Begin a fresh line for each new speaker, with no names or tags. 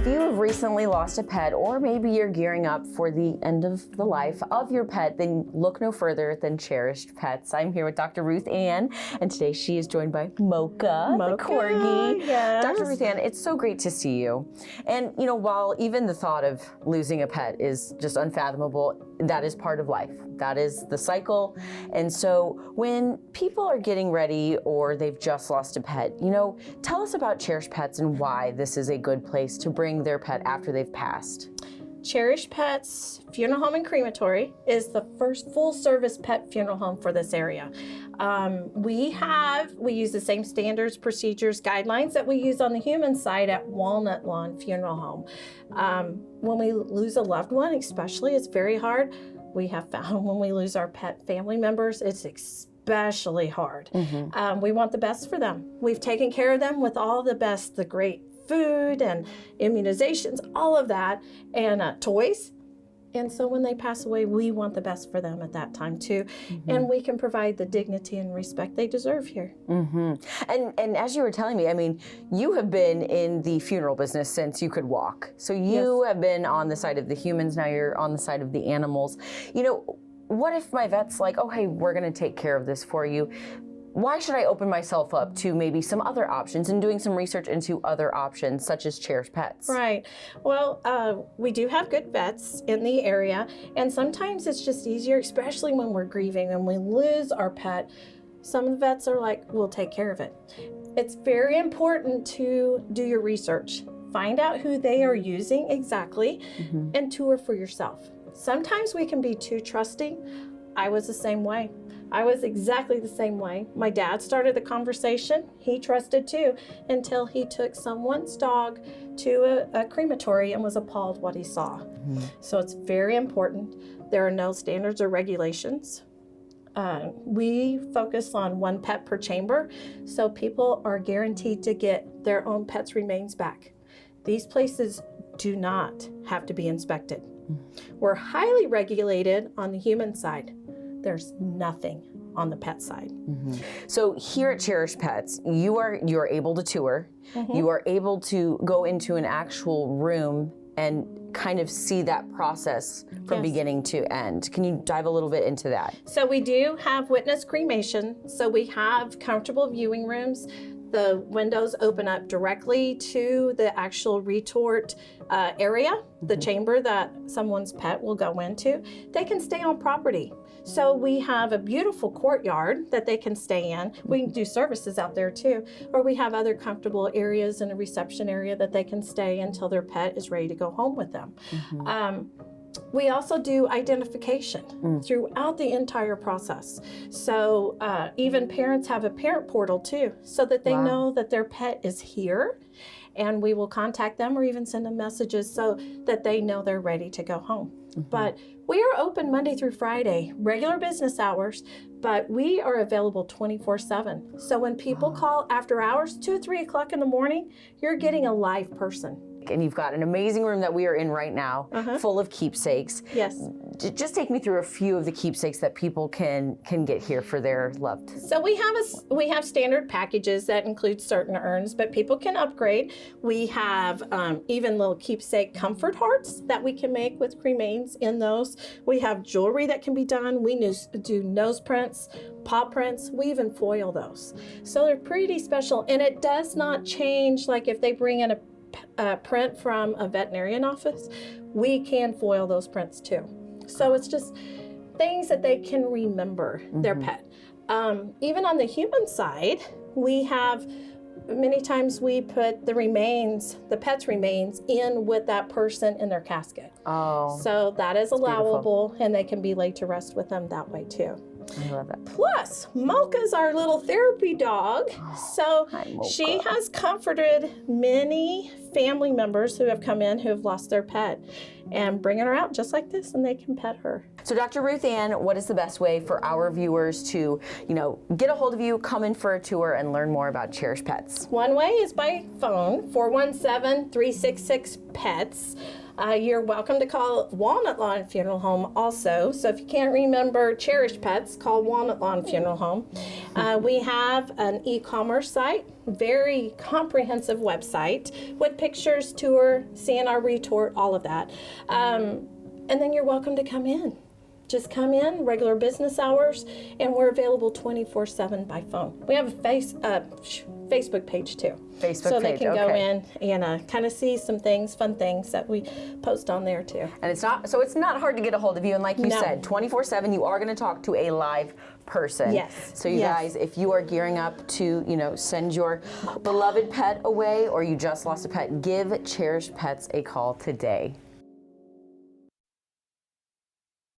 If you have recently lost a pet, or maybe you're gearing up for the end of the life of your pet, then look no further than Cherished Pets. I'm here with Dr. Ruth Ann, and today she is joined by Mocha, the corgi.
Yes.
Dr. Ruth Ann, it's so great to see you. And you know, while even the thought of losing a pet is just unfathomable, that is part of life. That is the cycle. And so when people are getting ready or they've just lost a pet, you know, tell us about Cherished Pets and why this is a good place to bring their pet after they've passed.
Cherished Pets Funeral Home and Crematory is the first full-service pet funeral home for this area. We use the same standards, procedures, guidelines that we use on the human side at Walnut Lawn Funeral Home. When we lose a loved one, especially, it's very hard. We have found when we lose our pet family members, it's especially hard. We want the best for them. We've taken care of them with all the best, the great food and immunizations, all of that, and toys. And so when they pass away, we want the best for them at that time too. And we can provide the dignity and respect they deserve here.
And as you were telling me, I mean, you have been in the funeral business since you could walk. So you have been on the side of the humans, now you're on the side of the animals. You know, what if my vet's like, oh, hey, we're gonna take care of this for you. Why should I open myself up to maybe some other options and doing some research into other options such as Cherished Pets?
Right. Well, we do have good vets in the area, and sometimes it's just easier, especially when we're grieving and we lose our pet. Some of the vets are like, we'll take care of it. It's very important to do your research. Find out who they are using exactly and tour for yourself. Sometimes we can be too trusting. I was the same way. I was exactly the same way. My dad started the conversation. He trusted too, until he took someone's dog to a crematory and was appalled what he saw. So it's very important. There are no standards or regulations. We focus on one pet per chamber, so people are guaranteed to get their own pet's remains back. These places do not have to be inspected. We're highly regulated on the human side. There's nothing on the pet side.
So here at Cherished Pets, you are able to tour. You are able to go into an actual room and kind of see that process from beginning to end. Can you dive a little bit into that?
So we do have witness cremation. So we have comfortable viewing rooms. The windows open up directly to the actual retort area, the chamber that someone's pet will go into. They can stay on property. So we have a beautiful courtyard that they can stay in. We can do services out there too. Or we have other comfortable areas in a reception area that they can stay until their pet is ready to go home with them. We also do identification throughout the entire process. So even parents have a parent portal too, so that they know that their pet is here, and we will contact them or even send them messages so that they know they're ready to go home. But we are open Monday through Friday, regular business hours, but we are available 24/7. So when people call after hours, 2 or 3 o'clock in the morning, you're getting a live person.
And you've got an amazing room that we are in right now, full of keepsakes.
Yes.
Just take me through a few of the keepsakes that people can get here for their loved.
So we have standard packages that include certain urns, but people can upgrade. We have even little keepsake comfort hearts that we can make with cremains in those. We have jewelry that can be done. We do nose prints, paw prints. We even foil those. So they're pretty special, and it does not change. Like if they bring in a print from a veterinarian office, we can foil those prints too. So it's just things that they can remember their pet. Even on the human side, we have many times we put the pet's remains in with that person in their casket. So that is allowable, and they can be laid to rest with them that way too.
I love that.
Plus, Mocha's our little therapy dog. So she has comforted many family members who have come in who have lost their pet, and bringing her out just like this, and they can pet her.
So Dr. Ruth Ann, what is the best way for our viewers to, get a hold of you, come in for a tour, and learn more about Cherished Pets?
One way is by phone, 417-366-PETS. You're welcome to call Walnut Lawn Funeral Home also. So if you can't remember Cherished Pets, call Walnut Lawn Funeral Home. We have an e-commerce site, very comprehensive website with pictures, tour, CNR retort, all of that. And then you're welcome to come in. Just come in, regular business hours, and we're available 24/7 by phone. We have a Facebook page too. So they can go in and kind of see some things, fun things that we post on there too.
And it's not hard to get a hold of you. And like you said, 24/7, you are going to talk to a live person.
Yes.
So you guys, if you are gearing up to, send your beloved pet away, or you just lost a pet, give Cherished Pets a call today.